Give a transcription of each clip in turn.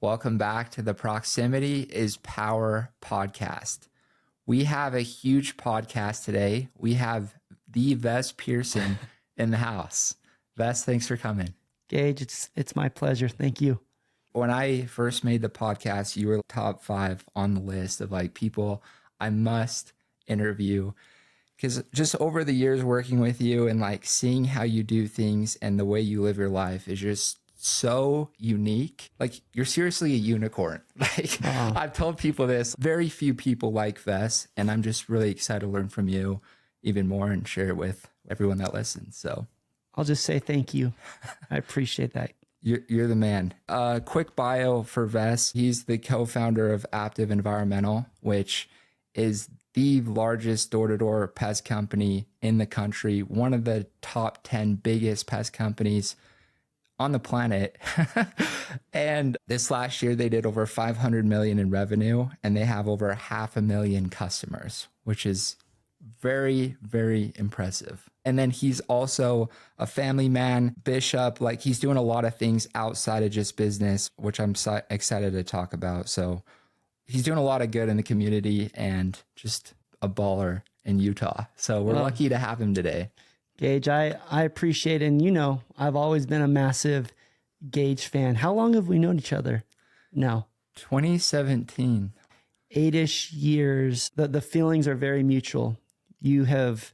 Welcome back to the Proximity is Power podcast. We have a huge podcast today. We have the Vess Pearson in the house. Vess, thanks for coming. Gage, it's my pleasure. Thank you. When I first made the podcast, you were top 5 on the list of like people I must interview, because just over the years working with you and like seeing how you do things and the way you live your life is just so unique. Like, you're seriously a unicorn. Like, I've told people this, very few people like Vess, and I'm just really excited to learn from you even more and share it with everyone that listens. So I'll just say thank you. I appreciate that. You're the man. Quick bio for Vess. He's the co-founder of Aptive Environmental, which is the largest door-to-door pest company in the country, one of the top 10 biggest pest companies on the planet. And this last year, they did over 500 million in revenue, and they have over 500,000 customers, which is very, very impressive. And then he's also a family man, bishop. Like, he's doing a lot of things outside of just business, which I'm excited to talk about. So he's doing a lot of good in the community and just a baller in Utah. So we're lucky to have him today. Gage, I appreciate it. And you know, I've always been a massive Gage fan. How long have we known each other now? 2017. 8-ish years. The feelings are very mutual. You have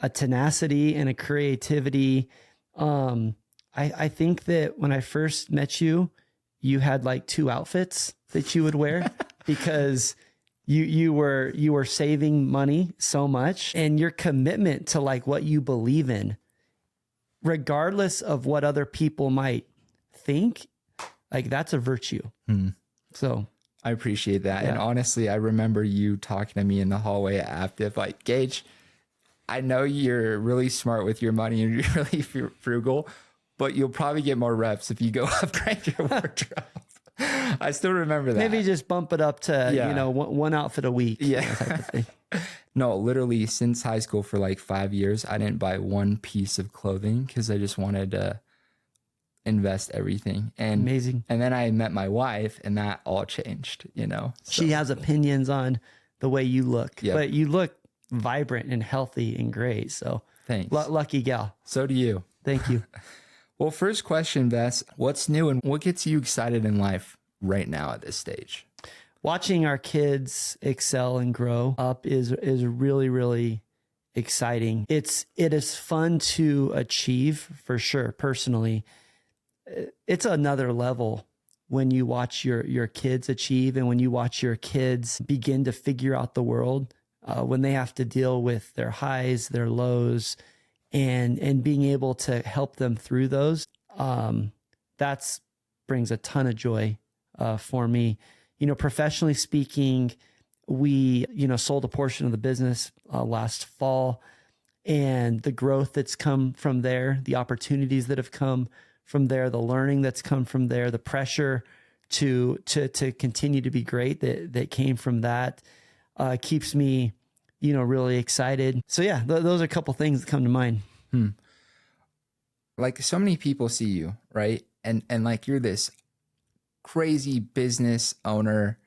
a tenacity and a creativity. I think that when I first met you, you had like 2 outfits that you would wear because you were saving money so much, and your commitment to like what you believe in, regardless of what other people might think, like that's a virtue. So I appreciate that. Yeah. And honestly, I remember you talking to me in the hallway at Aptive, like, Gage, I know you're really smart with your money and you're really frugal, but you'll probably get more reps if you go upgrade your wardrobe. I still remember that. Maybe just bump it up to, one outfit a week. Yeah. Type of thing. No, literally since high school for like 5 years, I didn't buy one piece of clothing because I just wanted to invest everything. And amazing. And then I met my wife and that all changed, So. She has opinions on the way you look, but you look vibrant and healthy and great. So thanks. Lucky gal. So do you. Thank you. Well, first question, Vess, what's new and what gets you excited in life right now at this stage? Watching our kids excel and grow up is really, really exciting. It is fun to achieve for sure. Personally, it's another level when you watch your kids achieve and when you watch your kids begin to figure out the world, when they have to deal with their highs, their lows, and being able to help them through those. That's brings a ton of joy for me. Professionally speaking, we, sold a portion of the business last fall, and the growth that's come from there, the opportunities that have come from there, the learning that's come from there, the pressure to continue to be great that came from that, keeps me, really excited. So yeah, those are a couple things that come to mind. Like, so many people see you, right? And like, you're this crazy business owner,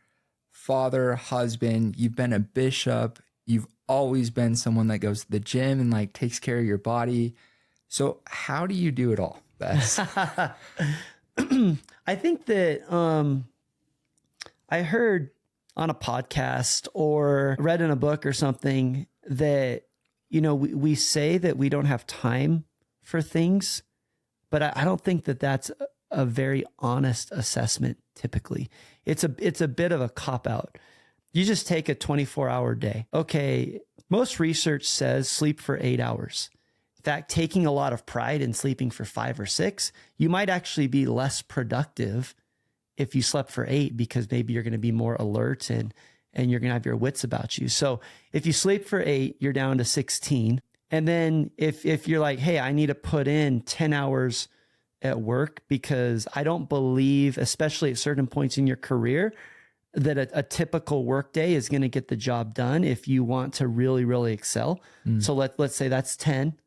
father, husband, you've been a bishop, you've always been someone that goes to the gym and like takes care of your body. So how do you do it all, Vess? I think that I heard on a podcast or read in a book or something that, we say that we don't have time for things, but I don't think that that's a very honest assessment. Typically, it's a bit of a cop out. You just take a 24-hour day. Okay. Most research says sleep for 8 hours. In fact, taking a lot of pride in sleeping for 5 or 6, you might actually be less productive if you slept for 8, because maybe you're going to be more alert and you're going to have your wits about you. So if you sleep for 8, you're down to 16. And then if you're like, hey, I need to put in 10 hours at work because I don't believe, especially at certain points in your career, that a typical work day is going to get the job done if you want to really, really excel. So let's say that's 10.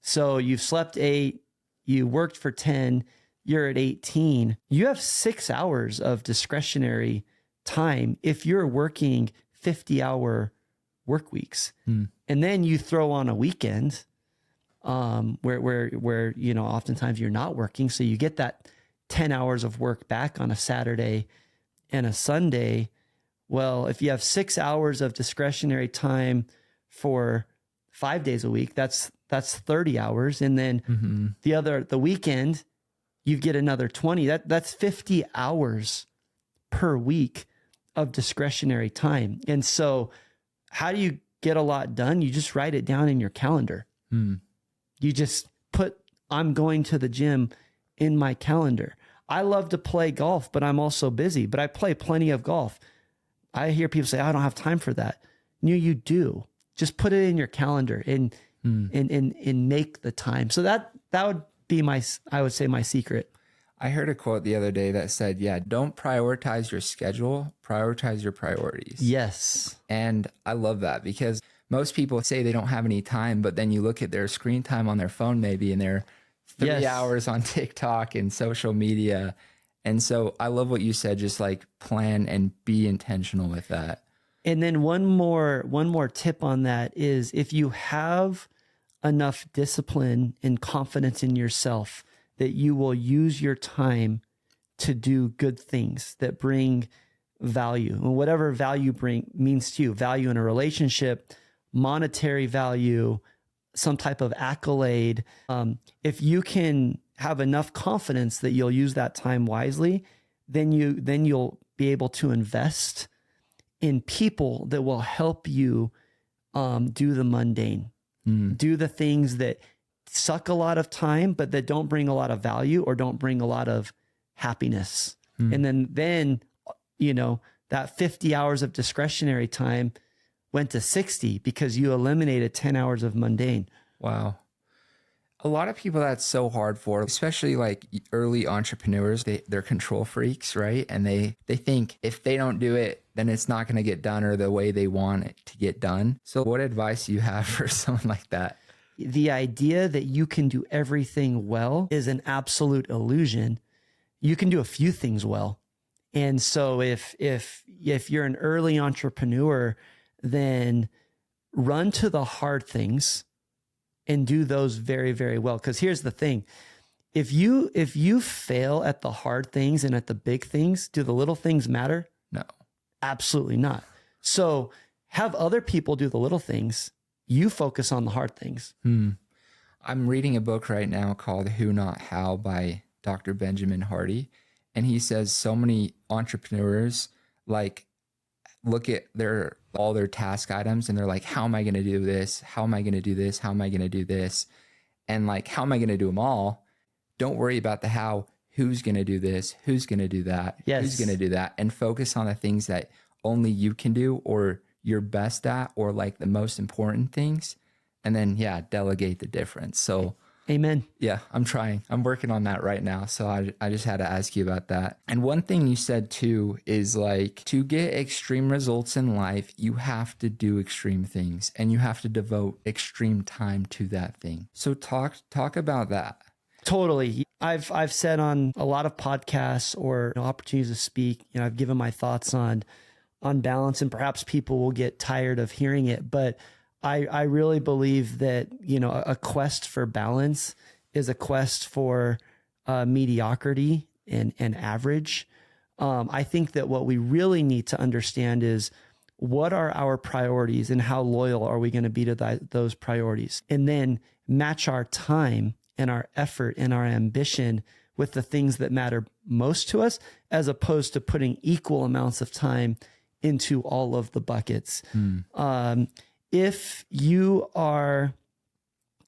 So you've slept 8, you worked for 10, you're at 18, you have 6 hours of discretionary time if you're working 50-hour work weeks. And then you throw on a weekend where you know, oftentimes you're not working. So you get that 10 hours of work back on a Saturday and a Sunday. Well, if you have 6 hours of discretionary time for 5 days a week, that's 30 hours. And then the weekend, you get another 20. That's 50 hours per week of discretionary time. And so how do you get a lot done? You just write it down in your calendar. You just put, I'm going to the gym in my calendar. I love to play golf, but I'm also busy, but I play plenty of golf. I hear people say, I don't have time for that. No, you do. Just put it in your calendar and make the time. So that would be I would say my secret. I heard a quote the other day that said, yeah, don't prioritize your schedule, prioritize your priorities. Yes. And I love that because most people say they don't have any time, but then you look at their screen time on their phone maybe and they're 3 hours on TikTok and social media. And so I love what you said, just like plan and be intentional with that. And then one more tip on that is if you have enough discipline and confidence in yourself that you will use your time to do good things that bring value, and whatever value means to you, value in a relationship, monetary value, some type of accolade. If you can have enough confidence that you'll use that time wisely, then you'll be able to invest in people that will help you do the mundane, do the things that suck a lot of time, but that don't bring a lot of value or don't bring a lot of happiness. And then, you know, that 50 hours of discretionary time went to 60 because you eliminated 10 hours of mundane. Wow. A lot of people that's so hard for, especially like early entrepreneurs, they're control freaks, right? And they think if they don't do it, then it's not going to get done or the way they want it to get done. So what advice do you have for someone like that? The idea that you can do everything well is an absolute illusion. You can do a few things well. And so if you're an early entrepreneur, then run to the hard things and do those very, very well. Because here's the thing. If you fail at the hard things and at the big things, do the little things matter? No. Absolutely not. So have other people do the little things. You focus on the hard things. I'm reading a book right now called Who Not How by Dr. Benjamin Hardy. And he says so many entrepreneurs like look at all their task items and they're like, how am I going to do this? How am I going to do this? How am I going to do this? And like, how am I going to do them all? Don't worry about the how. Who's going to do this? Who's going to do that? Yes. Who's going to do that? And focus on the things that only you can do or you're best at or like the most important things. And then, yeah, delegate the difference. So amen. Yeah, I'm trying. I'm working on that right now. So I just had to ask you about that. And one thing you said too is like to get extreme results in life, you have to do extreme things and you have to devote extreme time to that thing. So talk about that. Totally. I've said on a lot of podcasts or opportunities to speak, I've given my thoughts on balance, and perhaps people will get tired of hearing it, but I really believe that, a quest for balance is a quest for mediocrity and average. I think that what we really need to understand is what are our priorities and how loyal are we going to be to those priorities, and then match our time and our effort and our ambition with the things that matter most to us, as opposed to putting equal amounts of time into all of the buckets. If you are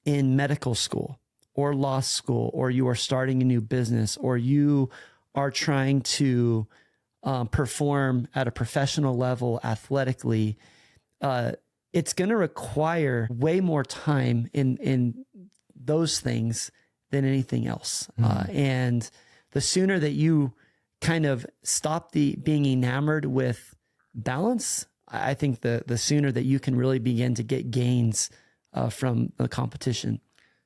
in medical school or law school, or you are starting a new business, or you are trying to perform at a professional level athletically, it's going to require way more time in those things than anything else. And the sooner that you kind of stop being enamored with balance, I think the sooner that you can really begin to get gains from the competition.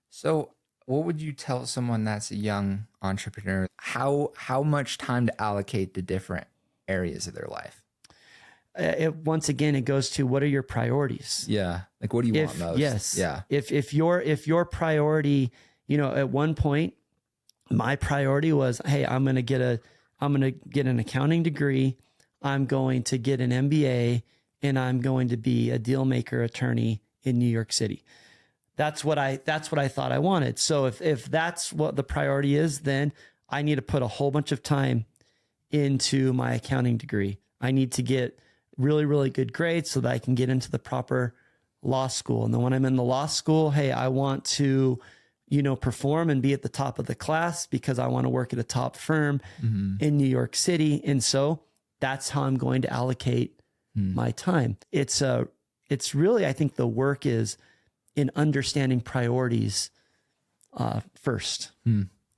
So what would you tell someone that's a young entrepreneur? How much time to allocate to different areas of their life? Once again, it goes to, what are your priorities? Yeah. Like, what do you want most? Yes. Yeah. If your priority, at one point, my priority was, hey, I'm going to get an accounting degree. I'm going to get an MBA, and I'm going to be a deal maker attorney in New York City. That's what I thought I wanted. So if that's what the priority is, then I need to put a whole bunch of time into my accounting degree. I need to get really, really good grades so that I can get into the proper law school. And then when I'm in the law school, hey, I want to, perform and be at the top of the class because I want to work at a top firm in New York City. And so that's how I'm going to allocate my time. It's really, I think the work is in understanding priorities first.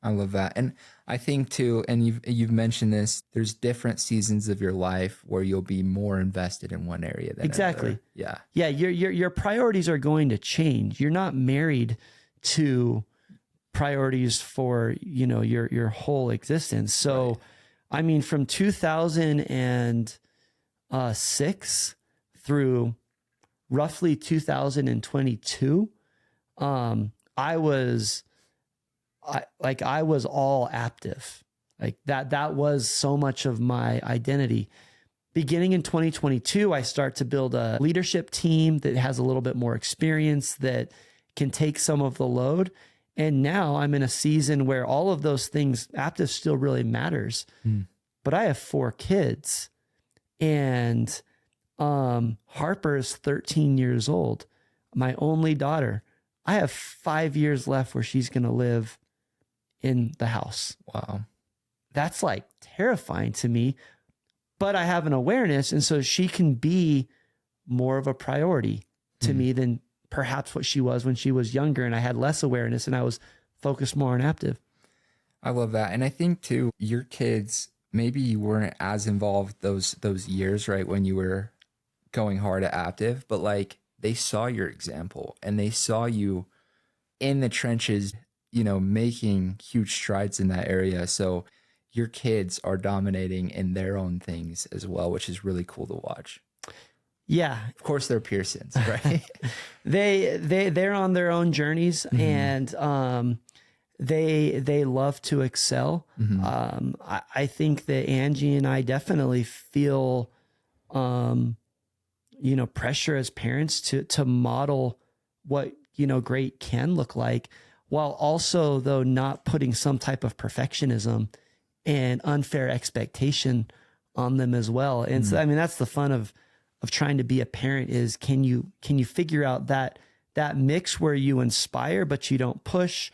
I love that. And I think too, and you've mentioned this, there's different seasons of your life where you'll be more invested in one area than exactly another. Yeah. Yeah. Your priorities are going to change. You're not married to priorities for, your whole existence. So, right. I mean, from 2006 through roughly 2022, I was all Aptive. Like that was so much of my identity. Beginning in 2022, I start to build a leadership team that has a little bit more experience, that can take some of the load. And now I'm in a season where all of those things, Aptive still really matters. But I have 4 kids, and Harper is 13 years old, my only daughter. I have 5 years left where she's going to live in the house. Wow. That's like terrifying to me, but I have an awareness. And so she can be more of a priority to me than perhaps what she was when she was younger, and I had less awareness and I was focused more on Aptive. I love that. And I think too, your kids, maybe you weren't as involved those years, right, when you were going hard at Aptive, but like they saw your example and they saw you in the trenches, making huge strides in that area. So your kids are dominating in their own things as well, which is really cool to watch. Yeah. Of course they're Pearsons, right? They're on their own journeys, and they love to excel. I think that Angie and I definitely feel pressure as parents to model what great can look like, while also though not putting some type of perfectionism and unfair expectation on them as well. And so, I mean, that's the fun of trying to be a parent, is can you figure out that mix where you inspire but you don't push,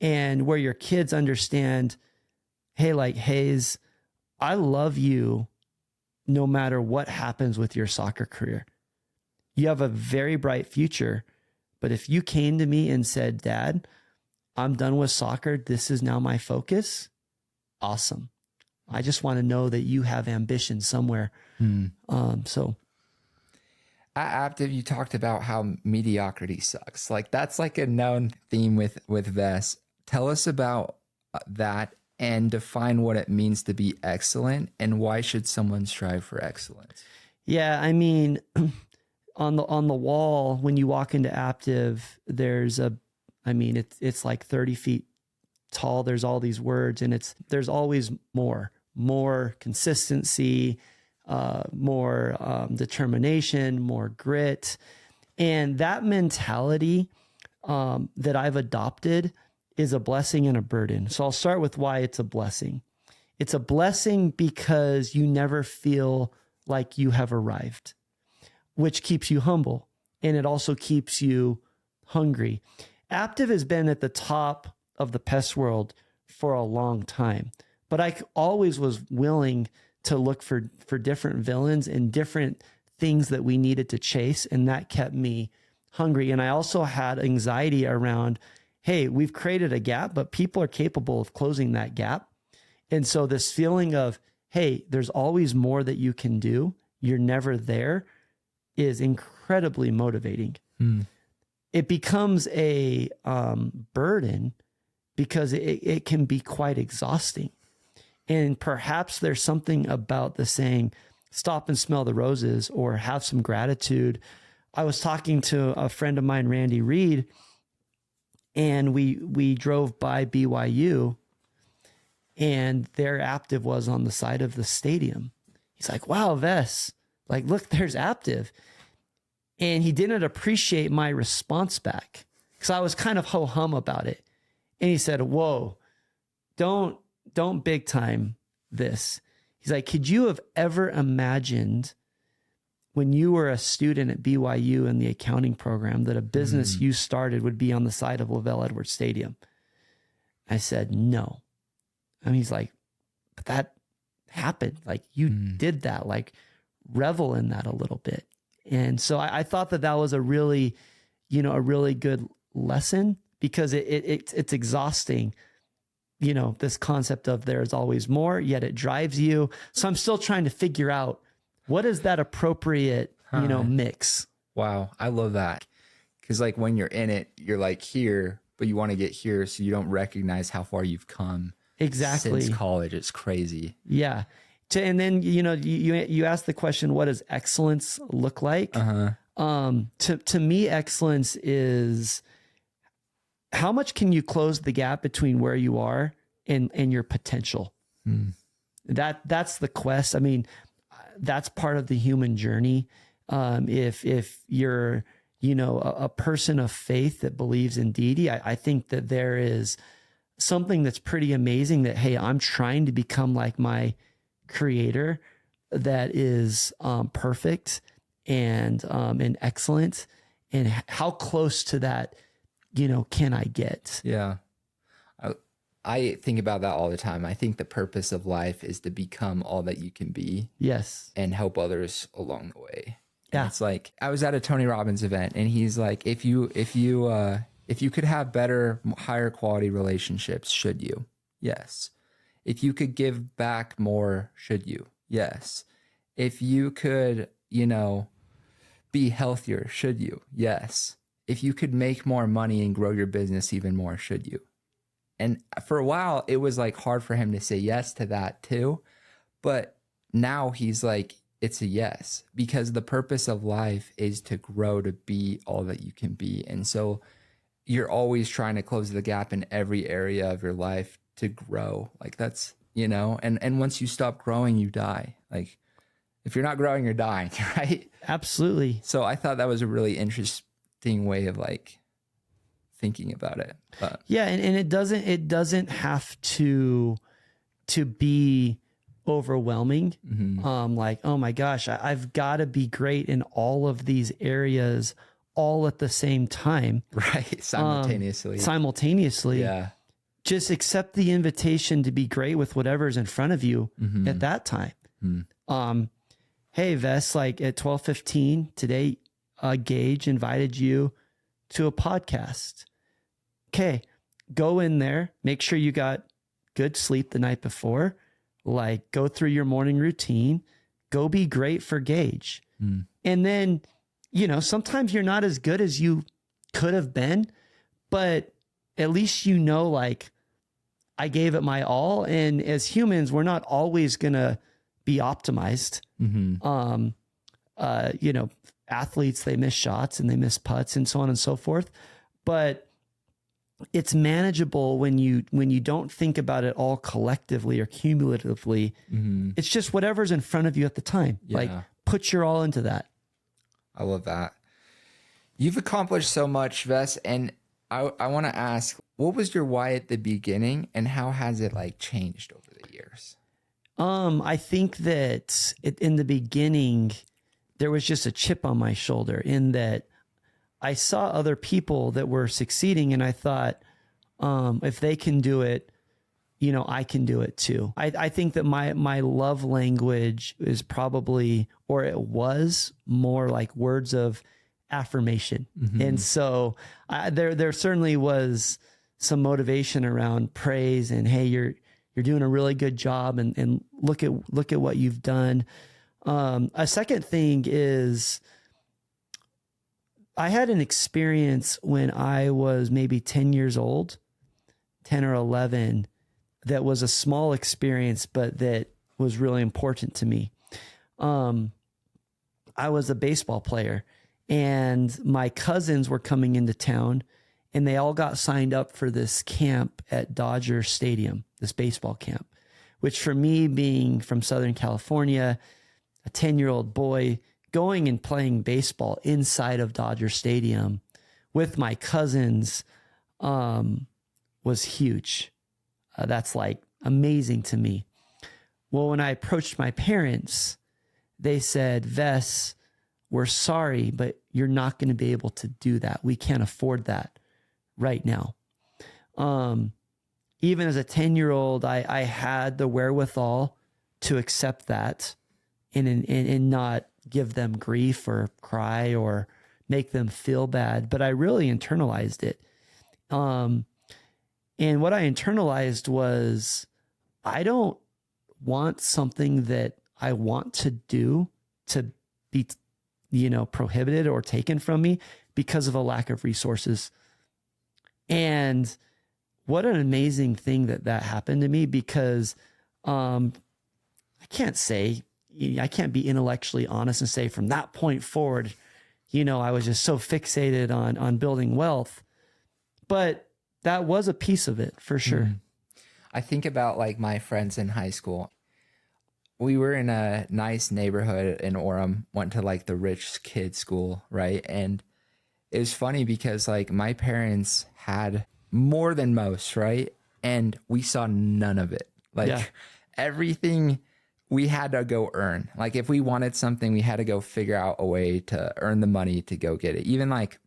and where your kids understand, hey, like, Hayes, I love you no matter what happens with your soccer career. You have a very bright future, but if you came to me and said, Dad, I'm done with soccer, this is now my focus, awesome. I just want to know that you have ambition somewhere. So at Aptive, you talked about how mediocrity sucks. Like that's like a known theme with Vess. Tell us about that and define what it means to be excellent, and why should someone strive for excellence? Yeah, I mean, on the wall when you walk into Aptive, it's like 30 feet tall. There's all these words, and there's always more consistency, more determination, more grit. And that mentality that I've adopted is a blessing and a burden. So I'll start with why it's a blessing. It's a blessing because you never feel like you have arrived, which keeps you humble, and it also keeps you hungry. Aptive has been at the top of the pest world for a long time, but I always was willing to look for different villains and different things that we needed to chase, and that kept me hungry. And I also had anxiety around, hey, we've created a gap, but people are capable of closing that gap. And so this feeling of, hey, there's always more that you can do, you're never there, is incredibly motivating. It becomes a burden because it can be quite exhausting. And perhaps there's something about the saying, stop and smell the roses, or have some gratitude. I was talking to a friend of mine, Randy Reed, and we drove by BYU, and their Aptive was on the side of the stadium. He's like, wow, Vess, like, look, there's Aptive. And he didn't appreciate my response back because I was kind of ho-hum about it. And he said, whoa, don't big time this. He's like, could you have ever imagined when you were a student at BYU in the accounting program that a business you started would be on the side of Lavelle Edwards Stadium? I said, no. And he's like, but that happened. Like, you did that, like, revel in that a little bit. And so I thought that was a really, a really good lesson, because it's exhausting, this concept of there's always more, yet it drives you. So I'm still trying to figure out what is that appropriate, mix. Wow. I love that. Because like when you're in it, you're like here, but you want to get here. So you don't recognize how far you've come. Exactly. Since college. It's crazy. Yeah. And then, you asked the question, what does excellence look like? To me, excellence is how much can you close the gap between where you are and your potential? That's the quest. I mean, that's part of the human journey. If you're, a person of faith that believes in deity, I think that there is something that's pretty amazing that, hey, I'm trying to become like my creator that is perfect and excellent. And how close to that, can I get? Yeah. I think about that all the time. I think the purpose of life is to become all that you can be. Yes. And help others along the way. Yeah. And it's like, I was at a Tony Robbins event, and he's like, if you could have better, higher quality relationships, should you? Yes. If you could give back more, should you? Yes. If you could, be healthier, should you? Yes. If you could make more money and grow your business even more, should you? And for a while, it was like hard for him to say yes to that too. But now he's like, it's a yes, because the purpose of life is to grow, to be all that you can be. And so you're always trying to close the gap in every area of your life to grow. Like that's, and once you stop growing, you die. Like if you're not growing, you're dying, right? Absolutely. So I thought that was a really interesting way of like thinking about it. But yeah. And it doesn't have to be overwhelming. Like, oh my gosh, I've got to be great in all of these areas all at the same time. Right. Simultaneously. Yeah. Just accept the invitation to be great with whatever's in front of you at that time. Hey, Vess, like at 12:15 today, Gage invited you to a podcast. Okay, go in there, make sure you got good sleep the night before, like go through your morning routine, go be great for Gage. And then, sometimes you're not as good as you could have been, but at least like, I gave it my all. And as humans, we're not always going to be optimized. Athletes, they miss shots and they miss putts and so on and so forth. But it's manageable when you don't think about it all collectively or cumulatively. It's just whatever's in front of you at the time. Yeah. Like put your all into that. I love that. You've accomplished so much, Vess, and I want to ask, what was your why at the beginning, and how has it like changed over the years? I think that in the beginning, there was just a chip on my shoulder in that I saw other people that were succeeding, and I thought, if they can do it, I can do it too. I think that my love language is probably, or it was more like words of affirmation. And so there certainly was some motivation around praise and, hey, you're doing a really good job, and look at what you've done. A second thing is I had an experience when I was maybe 10 years old 10 or 11 that was a small experience, but that was really important to me. I was a baseball player, and my cousins were coming into town, and they all got signed up for this camp at Dodger Stadium, this baseball camp, which for me, being from Southern California, a 10-year-old boy going and playing baseball inside of Dodger Stadium with my cousins was huge. That's like amazing to me. Well, when I approached my parents, they said, Vess, we're sorry, but you're not going to be able to do that. We can't afford that right now. Even as a 10-year-old, I had the wherewithal to accept that and not give them grief or cry or make them feel bad. But I really internalized it. And what I internalized was, I don't want something that I want to do to be, prohibited or taken from me because of a lack of resources. And what an amazing thing that happened to me, because I can't be intellectually honest and say from that point forward, I was just so fixated on building wealth. But that was a piece of it for sure. Mm. I think about like my friends in high school. We were in a nice neighborhood in Orem, went to like the rich kids school, right? And it was funny because like my parents had more than most, right? And we saw none of it. Like everything we had to go earn. Like if we wanted something, we had to go figure out a way to earn the money to go get it. Even like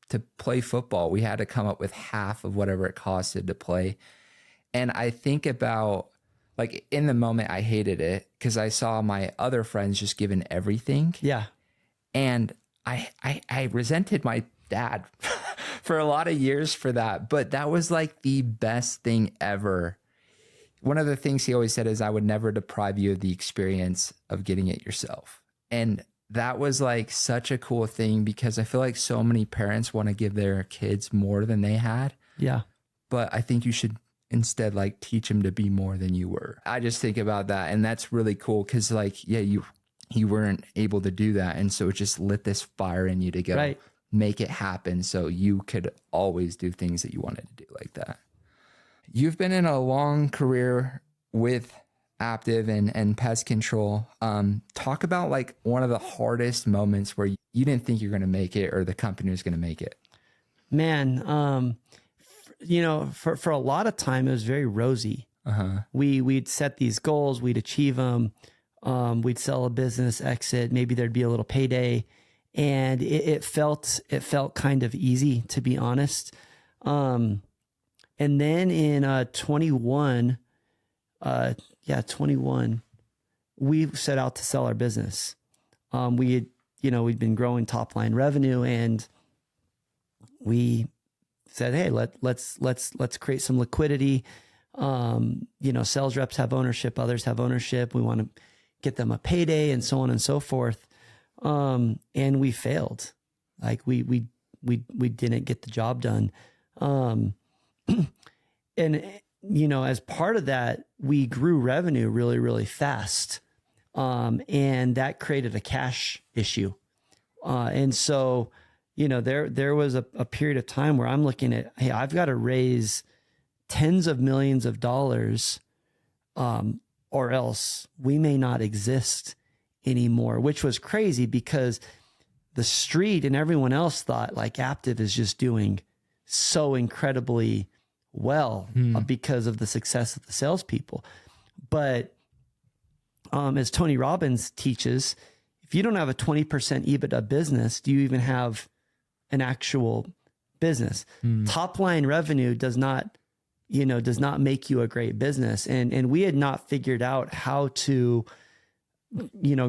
to play football, we had to come up with half of whatever it costed to play. And I think about, like, in the moment, I hated it because I saw my other friends just given everything. Yeah. And I resented my dad for a lot of years for that. But that was like the best thing ever. One of the things he always said is, I would never deprive you of the experience of getting it yourself. And that was like such a cool thing, because I feel like so many parents want to give their kids more than they had. Yeah. But I think you should instead like teach them to be more than you were. I just think about that, and that's really cool because like, yeah, you weren't able to do that, and so it just lit this fire in you to go make it happen, so you could always do things that you wanted to do like that. You've been in a long career with Aptive and pest control. Talk about like one of the hardest moments where you didn't think you're going to make it or the company was going to make it. Man, for a lot of time, it was very rosy. We'd set these goals, we'd achieve them. We'd sell a business, exit, maybe there'd be a little payday. And it felt kind of easy, to be honest. And then in 21, we set out to sell our business. We'd been growing top line revenue, and we said, hey, let's create some liquidity. Sales reps have ownership, others have ownership. We want to get them a payday, and so on and so forth. And we failed. Like we didn't get the job done. And as part of that, we grew revenue really, really fast. And that created a cash issue. And so, there was a period of time where I'm looking at, hey, I've got to raise tens of millions of dollars, or else we may not exist anymore, which was crazy because the street and everyone else thought like Aptive is just doing so incredibly well because of the success of the salespeople. But as Tony Robbins teaches, if you don't have a 20% EBITDA business, do you even have an actual business? Top line revenue does not make you a great business. And we had not figured out how to,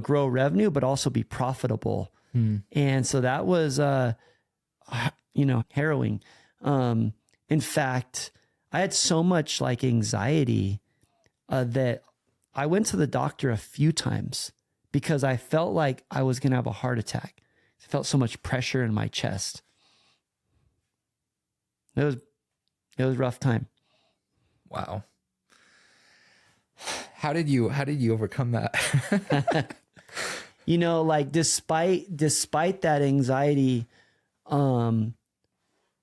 grow revenue, but also be profitable. And so that was, harrowing. In fact, I had so much like anxiety that I went to the doctor a few times because I felt like I was going to have a heart attack. I felt so much pressure in my chest. It was a rough time. Wow. How did you overcome that? You know, like despite that anxiety, I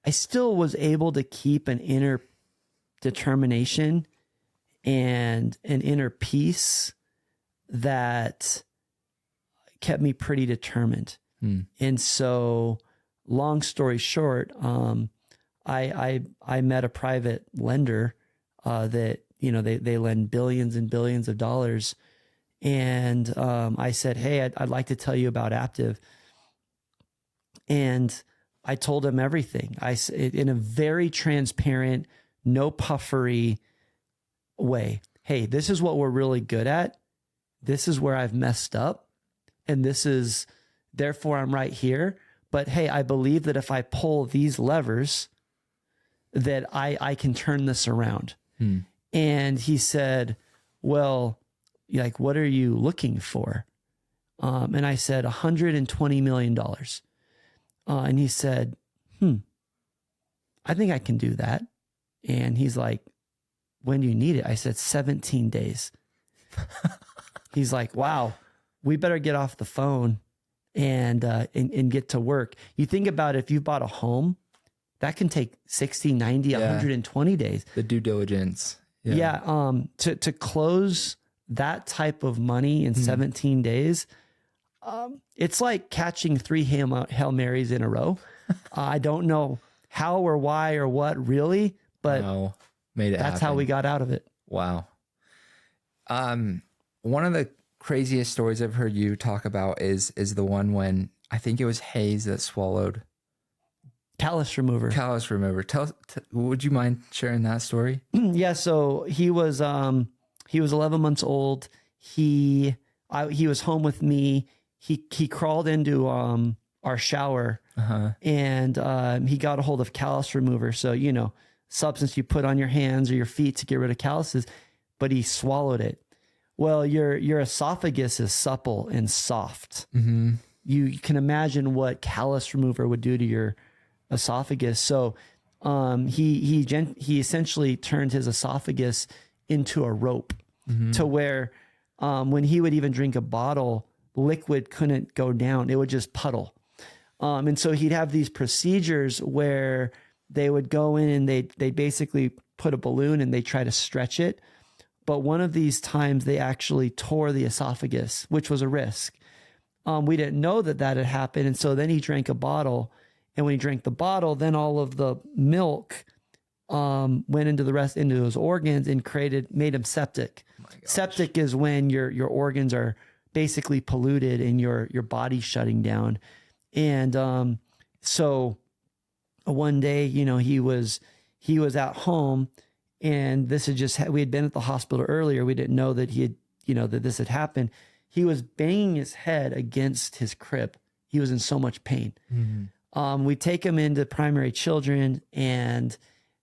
still was able to keep an inner determination and an inner peace that kept me pretty determined. And so, long story short, I met a private lender that, you know, they lend billions and billions of dollars. And I said, hey, I'd like to tell you about Aptive. And I told him everything. In a very transparent, no puffery way. Hey, this is what we're really good at. This is where I've messed up. And therefore I'm right here. But hey, I believe that if I pull these levers, that I can turn this around. And he said, well, like, what are you looking for? And I said, $120 million. And he said, I think I can do that. And he's like, when do you need it? I said, 17 days. He's like, wow, we better get off the phone and get to work. You think about if you bought a home, that can take 60, 90, 120 days. The due diligence. Yeah. To close that type of money in 17 days, it's like catching 3 Hail Marys in a row. I don't know how or why or what really, but made it that's happen. how we got out of it. Wow. One of the craziest stories I've heard you talk about is the one when I think it was Hayes that swallowed Callus remover. Would you mind sharing that story? Yeah. So he was 11 months old. He was home with me. He crawled into our shower and he got a hold of callus remover. So, you know, substance you put on your hands or your feet to get rid of calluses, but he swallowed it. Well, your esophagus is supple and soft. You can imagine what callus remover would do to your esophagus. So he essentially turned his esophagus into a rope to where when he would even drink a bottle, liquid couldn't go down. It would just puddle. And so he'd have these procedures where they would go in and they basically put a balloon and they try to stretch it. But one of these times they actually tore the esophagus, which was a risk. We didn't know that had happened. And so then he drank a bottle. And when he drank the bottle, then all of the milk went into his organs and made him septic. Septic is when your organs are basically polluted and your body's shutting down. And so one day, you know, he was at home, and this had we had been at the hospital earlier. We didn't know that that this had happened. He was banging his head against his crib. He was in so much pain. We take him into primary children, and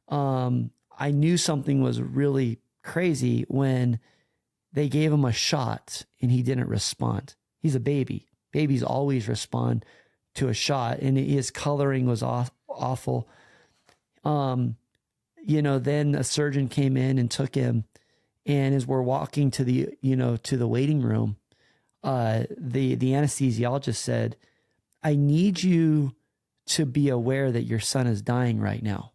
I knew something was really crazy when they gave him a shot and he didn't respond. He's a baby. Babies always respond to a shot, and his coloring was awful. Then a surgeon came in and took him, and as we're walking to the waiting room, the anesthesiologist said, I need you to be aware that your son is dying right now.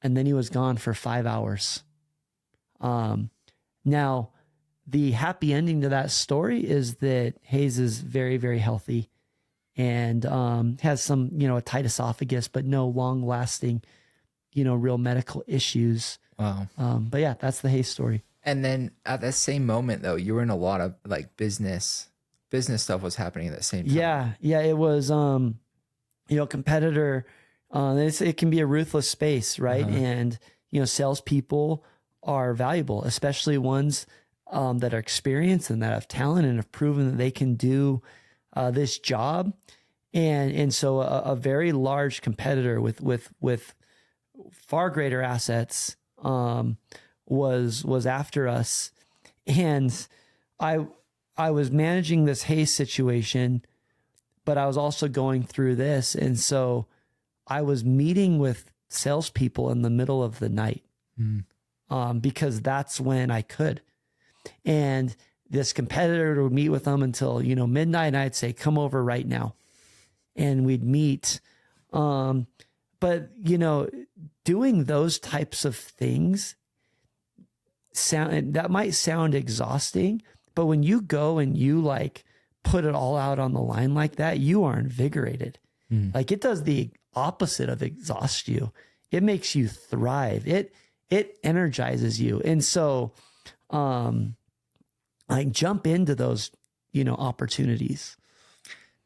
And then he was gone for 5 hours. Now, the happy ending to that story is that Hayes is very, very healthy and has some, a tight esophagus, but no long lasting, real medical issues. Wow. But yeah, that's the Hayes story. And then at that same moment, though, you were in a lot of like business stuff was happening at the same time. Yeah. It was, competitor. It can be a ruthless space, right? And, salespeople are valuable, especially ones that are experienced and that have talent and have proven that they can do this job. And so a very large competitor with far greater assets was after us. And I was managing this Hayes situation, but I was also going through this. And so I was meeting with salespeople in the middle of the night. because that's when I could. And this competitor would meet with them until, midnight. And I'd say, come over right now. And we'd meet. But, doing those types of things that might sound exhausting, but when you go and you like put it all out on the line like that, you are invigorated. Like it does the opposite of exhaust you. It makes you thrive. It energizes you. And so, like jump into those, opportunities.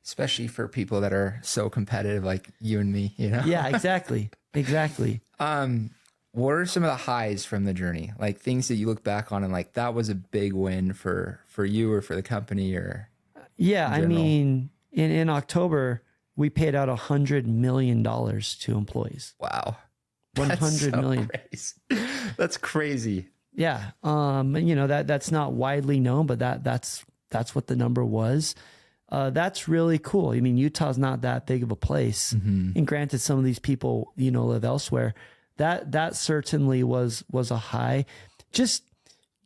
Especially for people that are so competitive like you and me, Yeah, exactly. Exactly. What are some of the highs from the journey? Like things that you look back on and like, that was a big win for you or for the company or. Yeah. I mean, in October, we paid out $100 million to employees. Wow. $100 million. Crazy. That's crazy. Yeah. That's not widely known, but that's what the number was. That's really cool. I mean, Utah's not that big of a place. And granted, some of these people, live elsewhere. That certainly was a high. Just,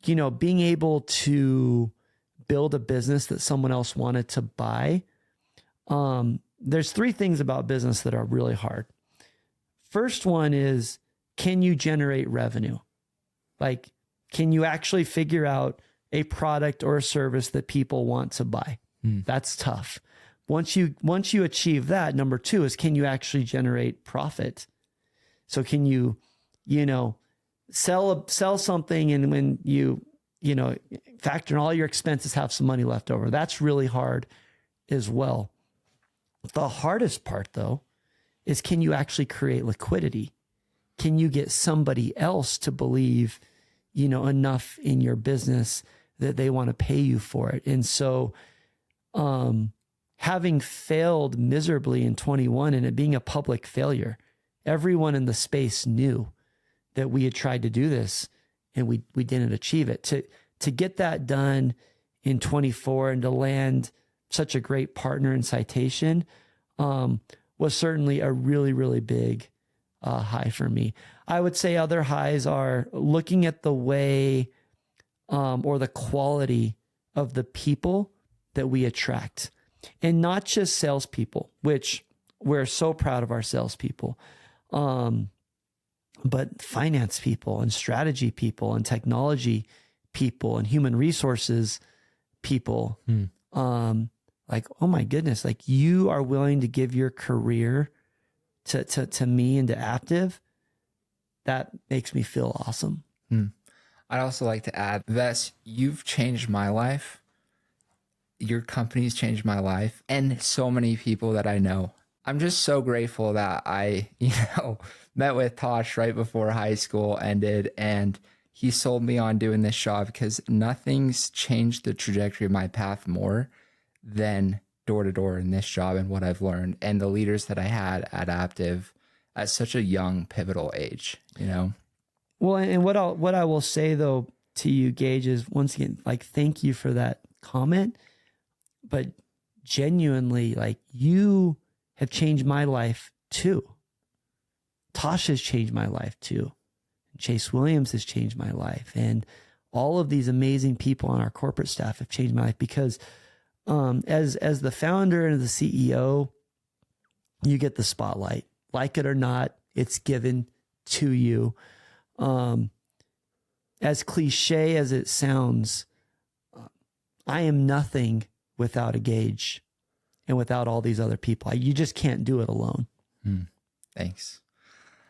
being able to build a business that someone else wanted to buy. There's three things about business that are really hard. First one is, can you generate revenue? Like, can you actually figure out a product or a service that people want to buy? That's tough. Once you achieve that, number two is, can you actually generate profit? So can you, sell something, and when you factor in all your expenses, have some money left over? That's really hard as well. The hardest part though is, can you actually create liquidity? Can you get somebody else to believe, enough in your business that they want to pay you for it? And so, having failed miserably in 21 and it being a public failure, everyone in the space knew that we had tried to do this and we didn't achieve it. To get that done in 24 and to land such a great partner in Citation, was certainly a really, really big, high for me. I would say other highs are looking at the way, or the quality of the people that we attract, and not just salespeople, which we're so proud of our salespeople, but finance people and strategy people and technology people and human resources people. Like, oh my goodness, like you are willing to give your career to me and to Aptive. That makes me feel awesome. I'd also like to add, Vess, you've changed my life. Your company's changed my life and so many people that I know. I'm just so grateful that I, met with Tosh right before high school ended, and he sold me on doing this job, because nothing's changed the trajectory of my path more than door to door in this job and what I've learned and the leaders that I had at Aptive at such a young, pivotal age, Well, and what I will say though to you, Gage, is once again, like, thank you for that comment, but genuinely, like, you have changed my life too. Tosh has changed my life too. Chase Williams has changed my life. And all of these amazing people on our corporate staff have changed my life, because as the founder and the CEO, you get the spotlight. Like it or not, it's given to you. As cliche as it sounds, I am nothing without a Gage and without all these other people. You just can't do it alone. Thanks.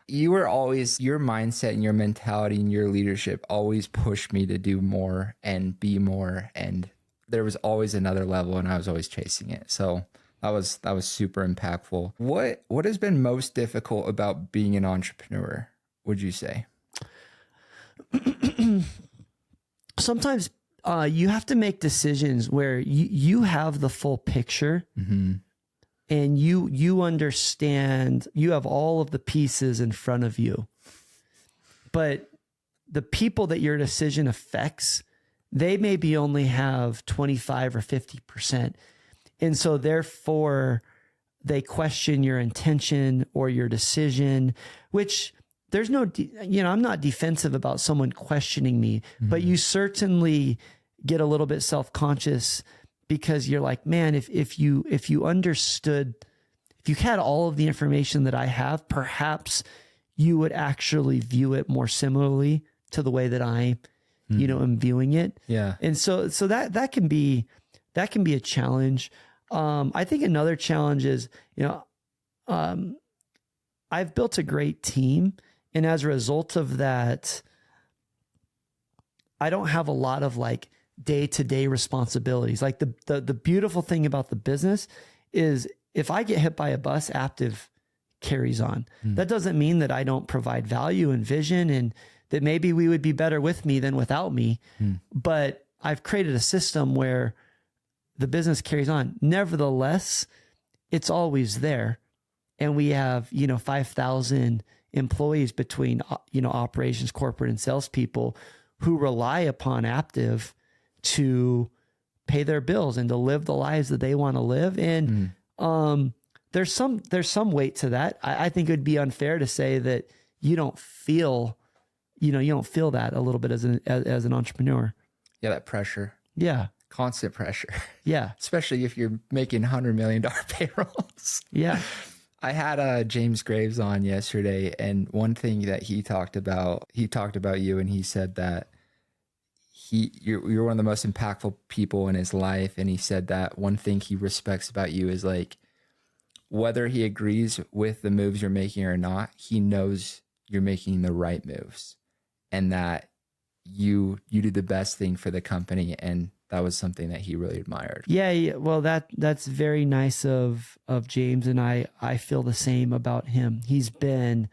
You were always, your mindset and your mentality and your leadership always pushed me to do more and be more. And there was always another level, and I was always chasing it. So that was super impactful. What has been most difficult about being an entrepreneur, would you say? Sometimes you have to make decisions where you have the full picture, and you understand, you have all of the pieces in front of you, but the people that your decision affects, they maybe only have 25 or 50%. And so therefore they question your intention or your decision, which there's no, I'm not defensive about someone questioning me, but you certainly get a little bit self-conscious because you're like, man, if you understood, if you had all of the information that I have, perhaps you would actually view it more similarly to the way that I, am viewing it. Yeah. And so that can be a challenge. I think another challenge is, I've built a great team, and as a result of that, I don't have a lot of like day-to-day responsibilities. Like the beautiful thing about the business is if I get hit by a bus, Aptive carries on. That doesn't mean that I don't provide value and vision, and that maybe we would be better with me than without me. But I've created a system where the business carries on. Nevertheless, it's always there. And we have, 5,000 employees between, operations, corporate, and salespeople who rely upon Aptive to pay their bills and to live the lives that they want to live. And there's some weight to that. I think it would be unfair to say that you don't feel that a little bit as an entrepreneur. Yeah, that pressure. Yeah. Constant pressure. Yeah. Especially if you're making $100 million payrolls. Yeah. I had James Graves on yesterday, and one thing that he talked about you, and he said that you're one of the most impactful people in his life. And he said that one thing he respects about you is like, whether he agrees with the moves you're making or not, he knows you're making the right moves, and that you do the best thing for the company. And that was something that he really admired. Yeah. Well, that's very nice of James. And I feel the same about him. He's been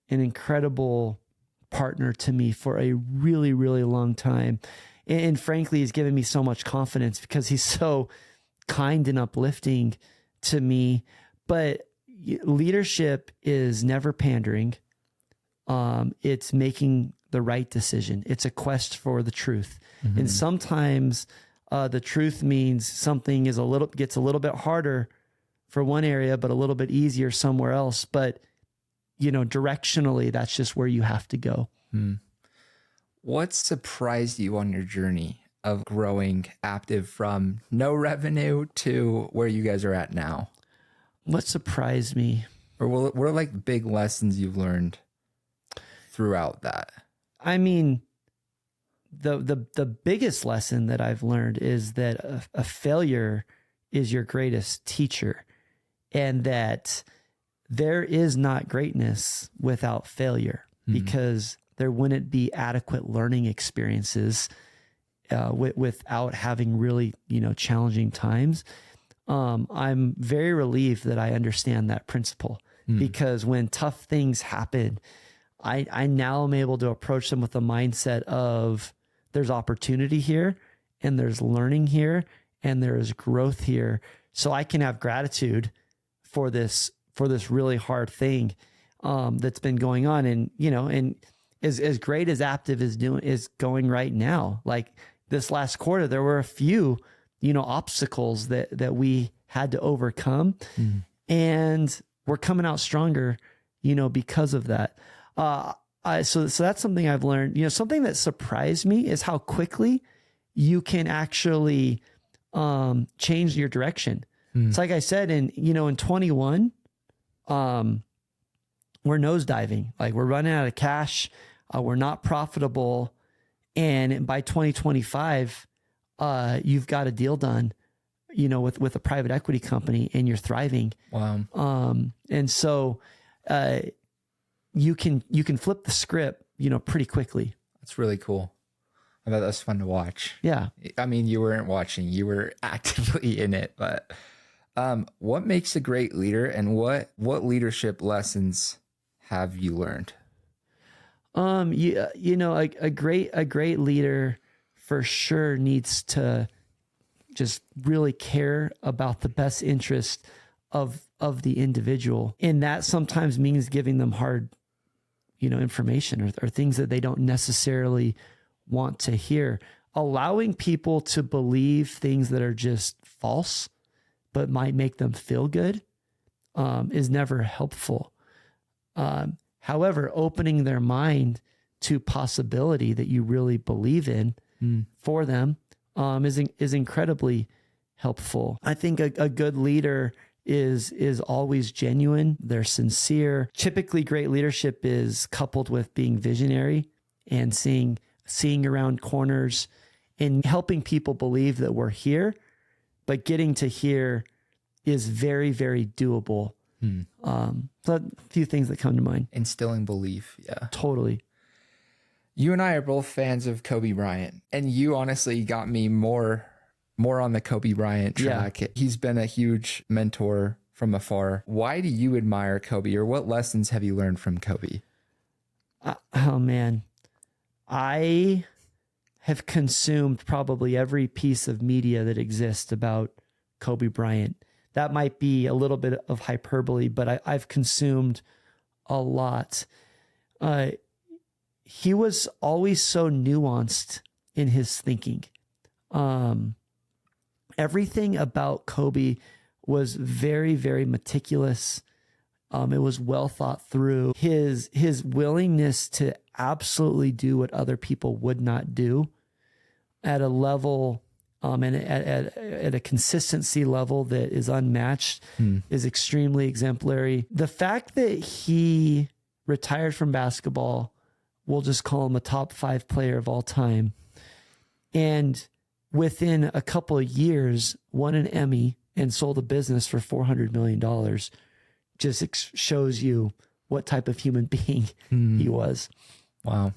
an incredible partner to me for a really, really long time. And frankly, he's given me so much confidence because he's so kind and uplifting to me. But leadership is never pandering. It's making the right decision. It's a quest for the truth. And sometimes the truth means something gets a little bit harder for one area, but a little bit easier somewhere else. But, directionally, that's just where you have to go. What surprised you on your journey of growing Aptive from no revenue to where you guys are at now? What surprised me? Or what are like big lessons you've learned throughout that? I mean, the biggest lesson that I've learned is that a failure is your greatest teacher, and that there is not greatness without failure, because there wouldn't be adequate learning experiences without having really, challenging times. I'm very relieved that I understand that principle, because when tough things happen, I now am able to approach them with the mindset of there's opportunity here, and there's learning here, and there is growth here. So I can have gratitude for this really hard thing that's been going on. And, and as great as Aptive is going right now, like this last quarter, there were a few, obstacles that we had to overcome, and we're coming out stronger, because of that. So that's something I've learned. Something that surprised me is how quickly you can actually change your direction. It's like I said, in 21, we're nosediving. Like, we're running out of cash. We're not profitable. And by 2025, you've got a deal done, with a private equity company, and you're thriving. Wow. And so, you can flip the script, pretty quickly. That's really cool. I thought that was fun to watch. Yeah. I mean, you weren't watching, you were actively in it, but what makes a great leader, and what leadership lessons have you learned? A great leader for sure needs to just really care about the best interest of the individual. And that sometimes means giving them hard, information or things that they don't necessarily want to hear. Allowing people to believe things that are just false, but might make them feel good, is never helpful. However, opening their mind to possibility that you really believe in for them is incredibly helpful. I think a good leader is always genuine. They're sincere. Typically, great leadership is coupled with being visionary and seeing around corners and helping people believe that we're here, but getting to here is very, very doable. So a few things that come to mind. Instilling belief. Yeah. Totally. You and I are both fans of Kobe Bryant, and you honestly got me more on the Kobe Bryant track. Yeah. He's been a huge mentor from afar. Why do you admire Kobe, or what lessons have you learned from Kobe? Oh man, I have consumed probably every piece of media that exists about Kobe Bryant. That might be a little bit of hyperbole, but I've consumed a lot. He was always so nuanced in his thinking. Everything about Kobe was very, very meticulous. It was well thought through. His willingness to absolutely do what other people would not do at a level and at a consistency level that is unmatched is extremely exemplary. The fact that he retired from basketball, we'll just call him a top 5 player of all time, and within a couple of years won an Emmy and sold a business for $400 million just shows you what type of human being he was. Wow.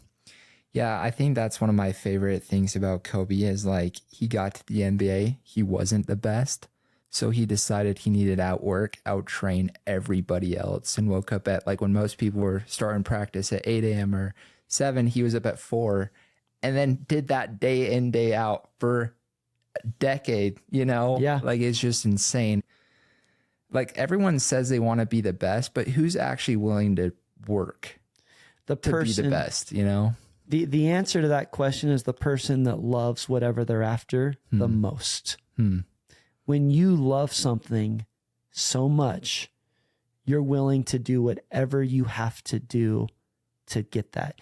Yeah, I think that's one of my favorite things about Kobe is like he got to the NBA. He wasn't the best. So he decided he needed to out-train everybody else, and woke up at like when most people were starting practice at 8 a.m. or 7, he was up at 4, and then did that day in, day out for a decade, you know? Yeah. Like it's just insane. Like everyone says they want to be the best, but who's actually willing to work to be the best, you know? The answer to that question is the person that loves whatever they're after the most. When you love something so much, you're willing to do whatever you have to do to get that.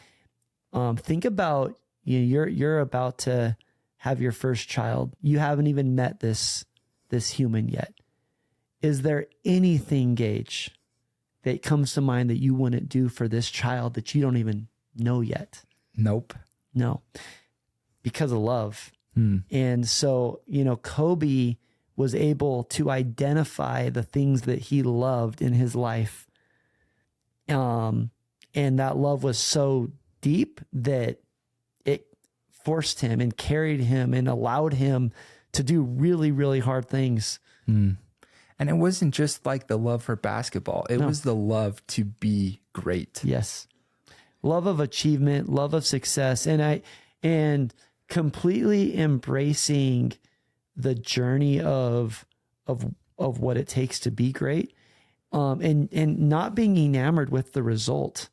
Think about you're about to have your first child. You haven't even met this human yet. Is there anything, Gage, that comes to mind that you wouldn't do for this child that you don't even know yet? Nope. No, because of love. And so, Kobe was able to identify the things that he loved in his life. And that love was so deep that it forced him and carried him and allowed him to do really, really hard things. And it wasn't just like the love for basketball. It was the love to be great. Yes. Love of achievement, love of success. And completely embracing the journey of what it takes to be great. And not being enamored with the result,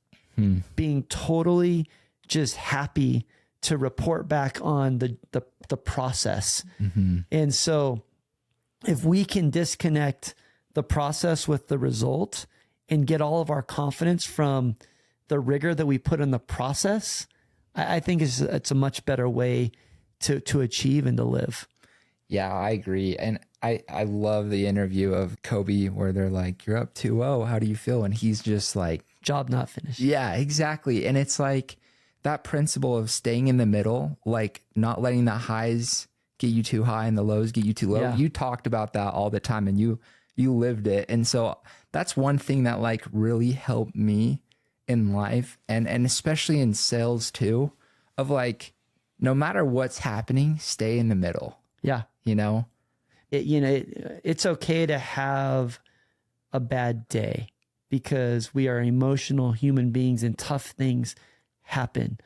being totally just happy to report back on the process. And so if we can disconnect the process with the result and get all of our confidence from the rigor that we put in the process, I think it's a much better way to achieve and to live. Yeah, I agree. And I love the interview of Kobe where they're like, you're up 2-0. How do you feel? And he's just like, job not finished. Yeah, exactly. And it's like that principle of staying in the middle, like not letting the highs get you too high and the lows get you too low. Yeah. You talked about that all the time and you lived it. And so that's one thing that like really helped me in life and especially in sales too, of like, no matter what's happening, stay in the middle. Yeah. It's okay to have a bad day because we are emotional human beings and tough things happen.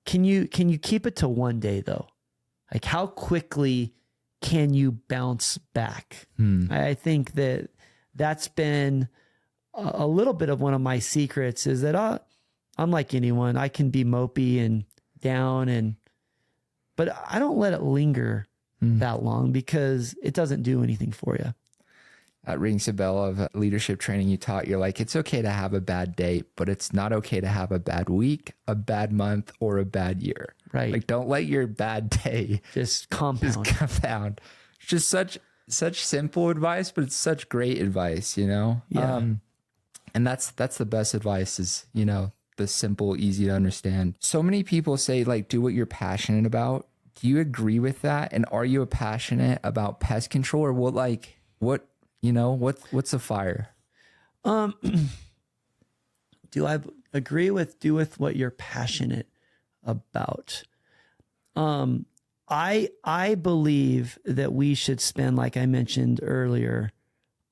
Can you keep it to one day though? Like how quickly can you bounce back? I think that's been a little bit of one of my secrets is that I'm like anyone. I can be mopey and down but I don't let it linger that long because it doesn't do anything for you. That rings a bell of leadership training you taught. You're like, it's okay to have a bad day, but it's not okay to have a bad week, a bad month, or a bad year. Right. Like, don't let your bad day Just compound. It's just such simple advice, but it's such great advice, you know? Yeah. And that's the best advice is, you know, the simple, easy to understand. So many people say, like, do what you're passionate about. Do you agree with that? And are you passionate about pest control, or what's the fire? Do I agree with do with what you're passionate about? I believe that we should spend, like I mentioned earlier,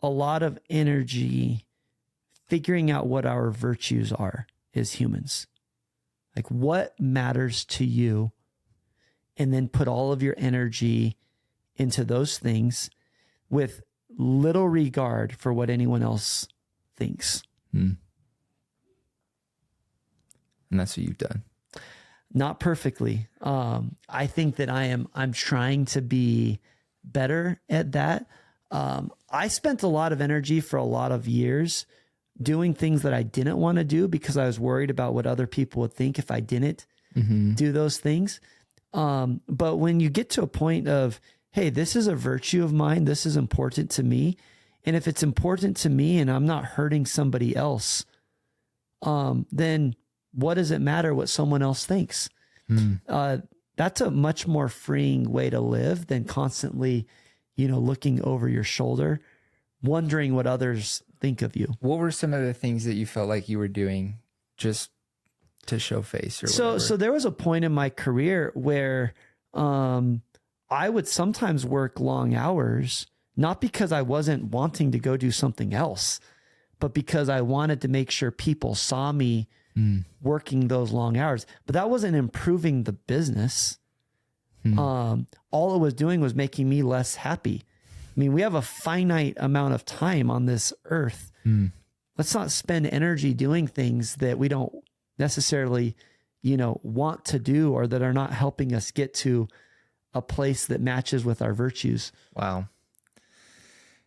a lot of energy figuring out what our virtues are as humans. Like, what matters to you, and then put all of your energy into those things with little regard for what anyone else thinks. And that's what you've done. Not perfectly. I think that I'm trying to be better at that. I spent a lot of energy for a lot of years doing things that I didn't want to do because I was worried about what other people would think if I didn't do those things. But when you get to a point of, hey, this is a virtue of mine, this is important to me. And if it's important to me and I'm not hurting somebody else, then what does it matter what someone else thinks? That's a much more freeing way to live than constantly, looking over your shoulder, wondering what others think of you. What were some of the things that you felt like you were doing just to show face or whatever? So there was a point in my career where I would sometimes work long hours, not because I wasn't wanting to go do something else, but because I wanted to make sure people saw me working those long hours. But that wasn't improving the business. All it was doing was making me less happy. I mean, we have a finite amount of time on this earth. Let's not spend energy doing things that we don't necessarily, want to do, or that are not helping us get to a place that matches with our virtues. Wow.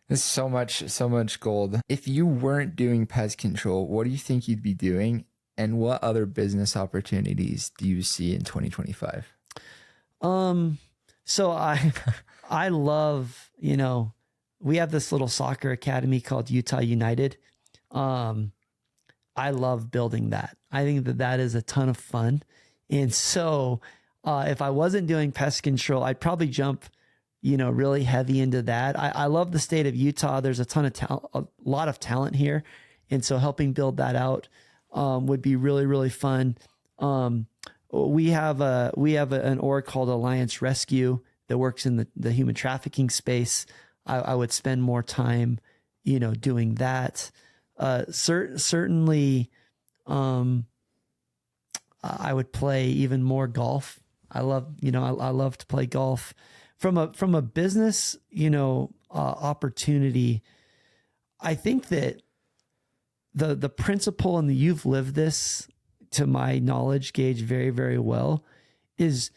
There's so much gold. If you weren't doing pest control, what do you think you'd be doing? And what other business opportunities do you see in 2025? So I love, we have this little soccer academy called Utah United. I love building that. I think that is a ton of fun. And so, if I wasn't doing pest control, I'd probably jump, really heavy into that. I love the state of Utah. There's a ton of a lot of talent here. And so helping build that out, would be really, really fun. We have an org called Alliance Rescue that works in the human trafficking space. I would spend more time, doing that. Certainly, I would play even more golf. I love to play golf. From a business, opportunity, I think that the principle, and you've lived this to my knowledge gauge very, very well, is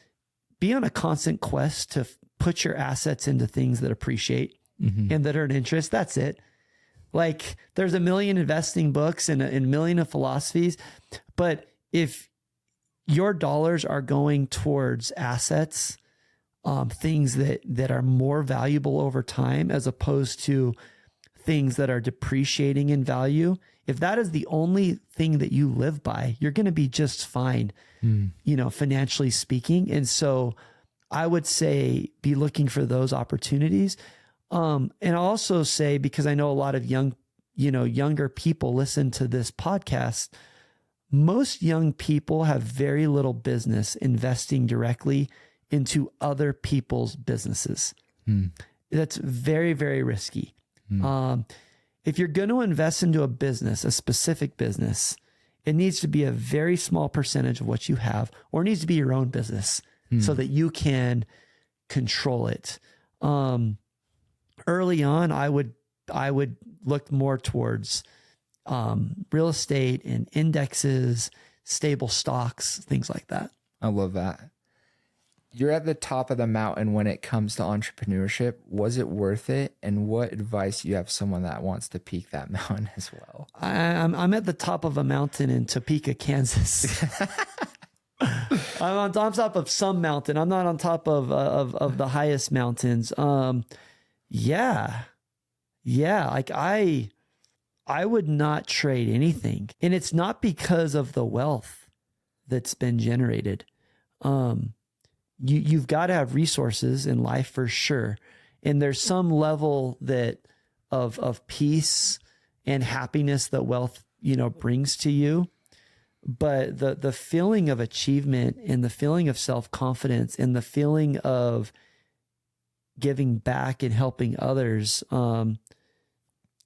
be on a constant quest to put your assets into things that appreciate and that are an interest. That's it. Like, there's a million investing books and a million of philosophies, but if your dollars are going towards assets, things that are more valuable over time, as opposed to things that are depreciating in value, if that is the only thing that you live by, you're going to be just fine, financially speaking. And so I would say be looking for those opportunities. And I'll also say, because I know a lot of younger people listen to this podcast, most young people have very little business investing directly into other people's businesses. That's very, very risky. If you're going to invest into a business, a specific business, it needs to be a very small percentage of what you have, or it needs to be your own business so that you can control it. Early on, I would look more towards real estate and indexes, stable stocks, things like that. I love that. you're at the top of the mountain when it comes to entrepreneurship. Was it worth it? And what advice do you have someone that wants to peak that mountain as well? I'm at the top of a mountain in Topeka, Kansas. I'm on top of some mountain. I'm not on top of the highest mountains. Yeah. Like I would not trade anything. And it's not because of the wealth that's been generated. You've got to have resources in life for sure. And there's some level that of peace and happiness that wealth, brings to you. But the feeling of achievement and the feeling of self-confidence and the feeling of giving back and helping others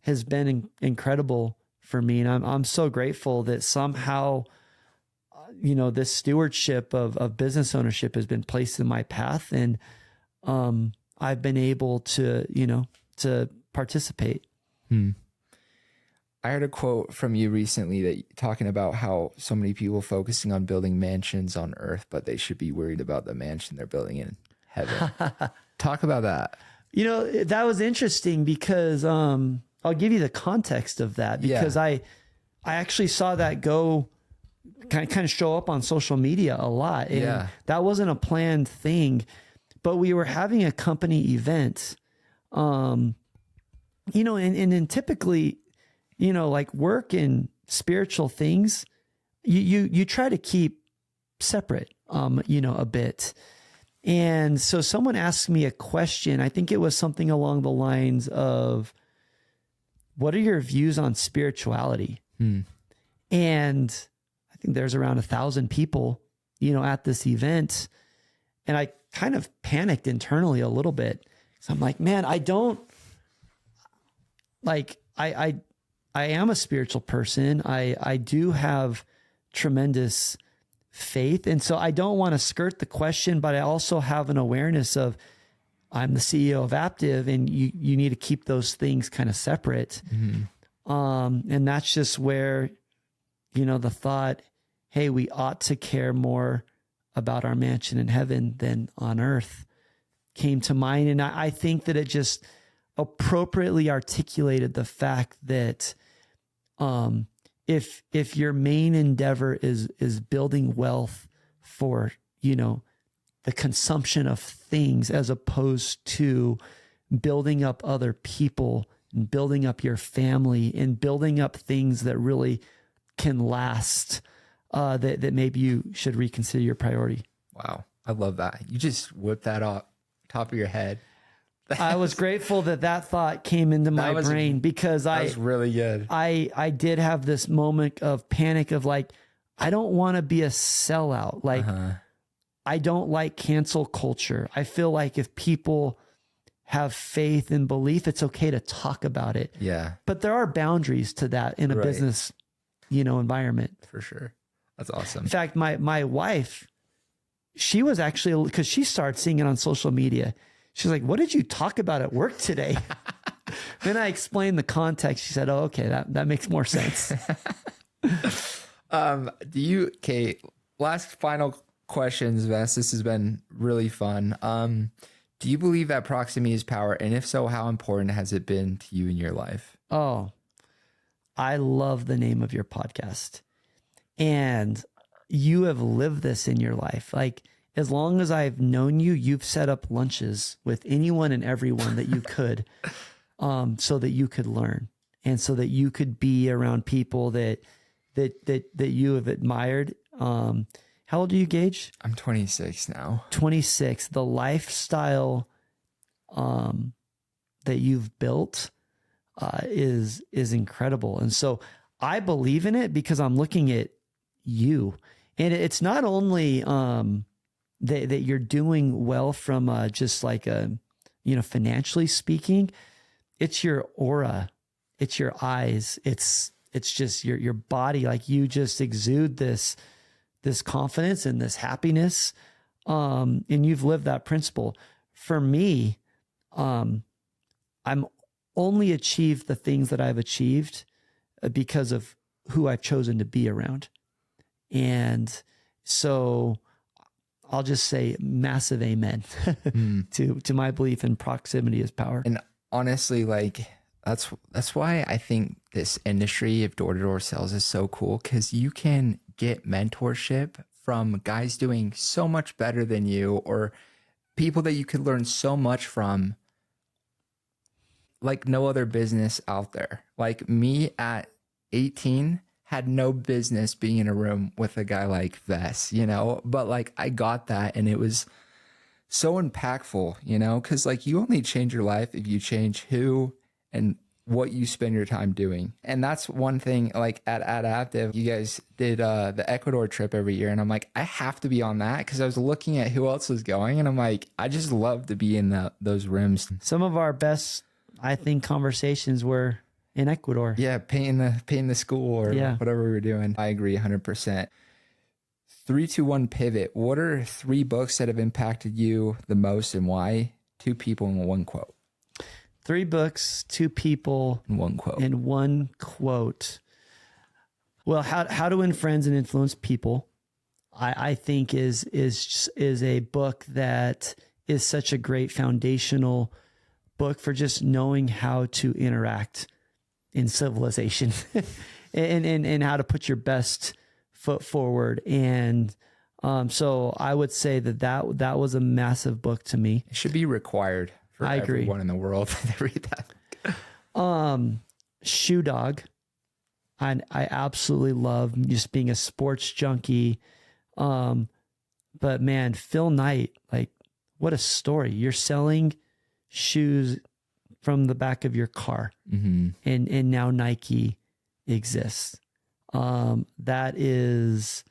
has been incredible for me. And I'm so grateful that somehow, this stewardship of business ownership has been placed in my path. And I've been able to participate. I heard a quote from you recently that talking about how so many people focusing on building mansions on earth, but they should be worried about the mansion they're building in heaven. Talk about that. That was interesting because I'll give you the context of that, because I actually saw that go kind of show up on social media a lot. And that wasn't a planned thing, but we were having a company event, and then typically, like work and spiritual things, you try to keep separate, a bit. And so someone asked me a question. I think it was something along the lines of, what are your views on spirituality? And I think there's around 1,000 people, at this event. And I kind of panicked internally a little bit. So I'm like, man, I am a spiritual person. I do have tremendous faith. And so I don't want to skirt the question, but I also have an awareness of, I'm the CEO of Aptive, and you need to keep those things kind of separate. And that's just where, the thought, hey, we ought to care more about our mansion in heaven than on earth came to mind. And I think that it just appropriately articulated the fact that if your main endeavor is building wealth for, the consumption of things, as opposed to building up other people and building up your family and building up things that really can last, that maybe you should reconsider your priority. Wow. I love that. You just whipped that off top of your head. I was grateful that thought came into my brain, because that was really good. I did have this moment of panic of like, I don't want to be a sellout. Like, I don't like cancel culture. I feel like if people have faith and belief, it's okay to talk about it. Yeah. But there are boundaries to that in a business, environment. For sure. That's awesome. In fact, my wife, she was actually, because she started seeing it on social media. She's like, what did you talk about at work today? Then I explained the context. She said, oh, okay, that makes more sense. Last final questions, Vess. This has been really fun. Do you believe that proximity is power? And if so, how important has it been to you in your life? Oh, I love the name of your podcast. And you have lived this in your life. Like, as long as I've known you, you've set up lunches with anyone and everyone that you could, so that you could learn, and so that you could be around people that you have admired. How old are you, Gage? I'm 26 now. 26. The lifestyle that you've built is incredible. And so I believe in it because I'm looking at you. And it's not only that you're doing well from just like financially speaking, it's your aura, it's your eyes, it's just your body. Like, you just exude this confidence and this happiness. And you've lived that principle. For me, I'm only achieved the things that I've achieved because of who I've chosen to be around. And so I'll just say massive amen to my belief in proximity is power. And honestly, like that's why I think this industry of door-to-door sales is so cool, because you can get mentorship from guys doing so much better than you, or people that you could learn so much from, like no other business out there. Like me at 18 had no business being in a room with a guy like Vess, you know, but like I got that and it was so impactful, you know, because like you only change your life if you change who and what you spend your time doing. And that's one thing, like at Aptive, you guys did the Ecuador trip every year. And I'm like, I have to be on that, because I was looking at who else was going. And I'm like, I just love to be in those rooms. Some of our best, I think, conversations were in Ecuador. Yeah, painting the school or whatever we were doing. I agree 100%. 3, 2, 1 pivot. What are 3 books that have impacted you the most and why? 2 people and 1 quote. 3 books, 2 people, and 1 quote. And 1 quote. Well, how to win friends and influence people, I think is a book that is such a great foundational book for just knowing how to interact in civilization and how to put your best foot forward. And so I would say that was a massive book to me. It should be required for everyone in the world to read that. Shoe Dog. I absolutely love just being a sports junkie. But man, Phil Knight, like what a story. You're selling shoes from the back of your car, and now Nike exists. That is,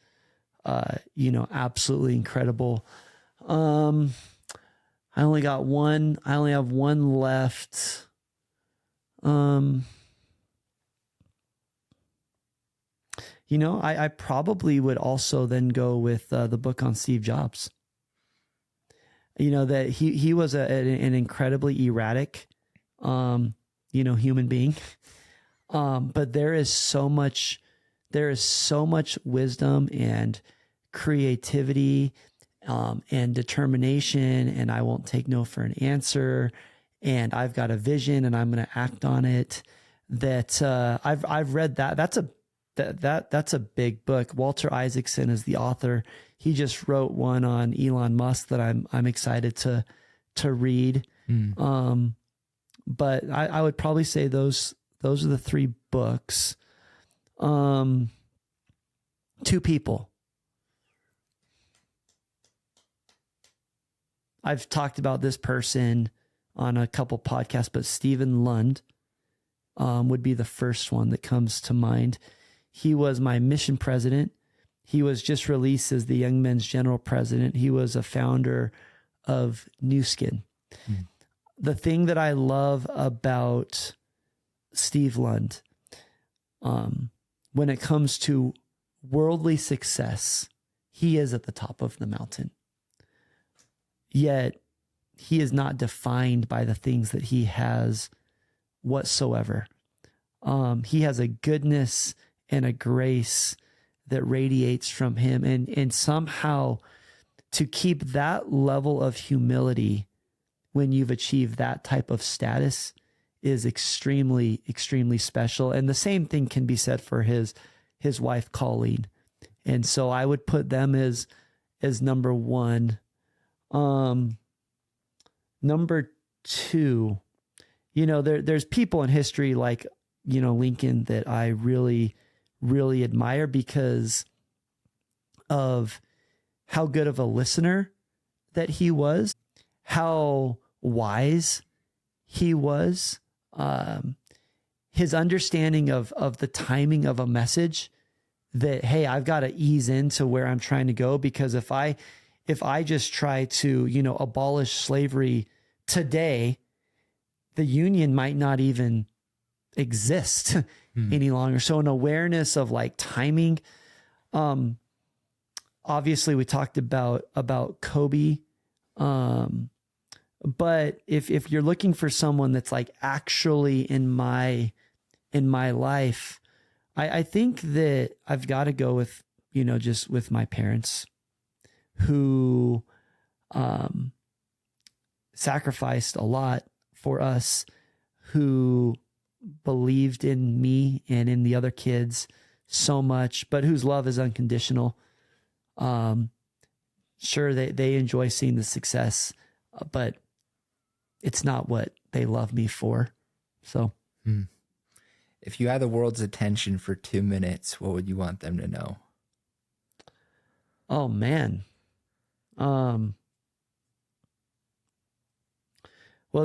absolutely incredible. I only have one left. I probably would also then go with the book on Steve Jobs. That he was an incredibly erratic, human being. But there is so much wisdom and creativity, and determination. And I won't take no for an answer. And I've got a vision and I'm going to act on it. That, I've read that. That's a big book. Walter Isaacson is the author. He just wrote one on Elon Musk that I'm excited to read. But I would probably say those are the 3 books. 2 people. I've talked about this person on a couple podcasts, but Stephen Lund would be the first one that comes to mind. He was my mission president. He was just released as the Young Men's General President. He was a founder of New Skin. The thing that I love about Steve Lund, when it comes to worldly success, he is at the top of the mountain. Yet he is not defined by the things that he has whatsoever. He has a goodness and a grace that radiates from him. And somehow to keep that level of humility when you've achieved that type of status is extremely, extremely special. And the same thing can be said for his wife, Colleen. And so I would put them as number 1. Number 2, there's people in history like, Lincoln that I really, really admire because of how good of a listener that he was, how wise he was, his understanding of the timing of a message that, hey, I've got to ease into where I'm trying to go, because if I just try to, abolish slavery today, the Union might not even exist any longer. So an awareness of like timing. Obviously we talked about Kobe. But if you're looking for someone that's like actually in my life, I think that I've got to go with, just with my parents, who sacrificed a lot for us, who believed in me and in the other kids so much, but whose love is unconditional. Sure, they enjoy seeing the success, but it's not what they love me for. So, if you had the world's attention for 2 minutes, what would you want them to know? oh man. Well,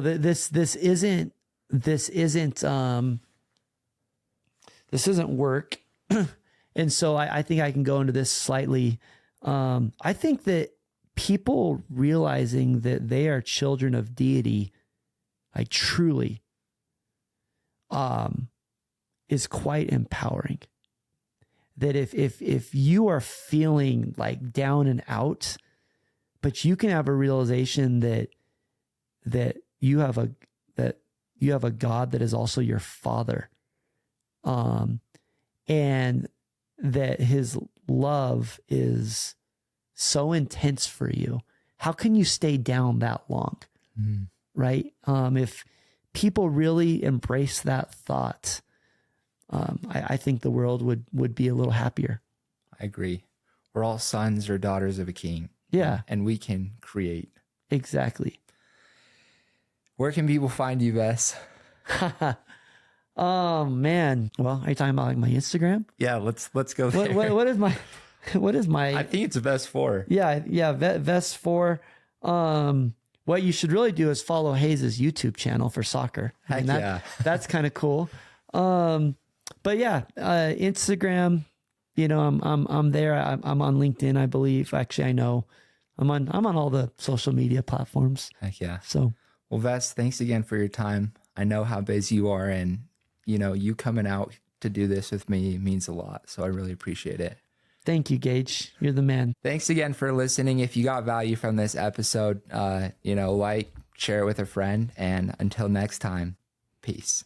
this isn't work. And so I think I can go into this slightly. I think that people realizing that they are children of deity, like truly, is quite empowering. That if you are feeling like down and out, but you can have a realization that you have a God that is also your father, and that his love is so intense for you. How can you stay down that long? Right? If people really embrace that thought, I think the world would be a little happier. I agree. We're all sons or daughters of a king. Yeah. And we can create. Exactly. Where can people find you, Vess? Oh man. Well, are you talking about like my Instagram? Yeah, let's go there. What is my I think it's Vess 4. Yeah, Vess 4. What you should really do is follow Hayes' YouTube channel for soccer. Heck yeah. That's kind of cool. But yeah, Instagram, I'm there. I'm on LinkedIn, I believe. Actually, I know I'm on all the social media platforms. Heck yeah. So, well, Vess, thanks again for your time. I know how busy you are, and you coming out to do this with me means a lot. So I really appreciate it. Thank you, Gage. You're the man. Thanks again for listening. If you got value from this episode, like, share it with a friend, and until next time, peace.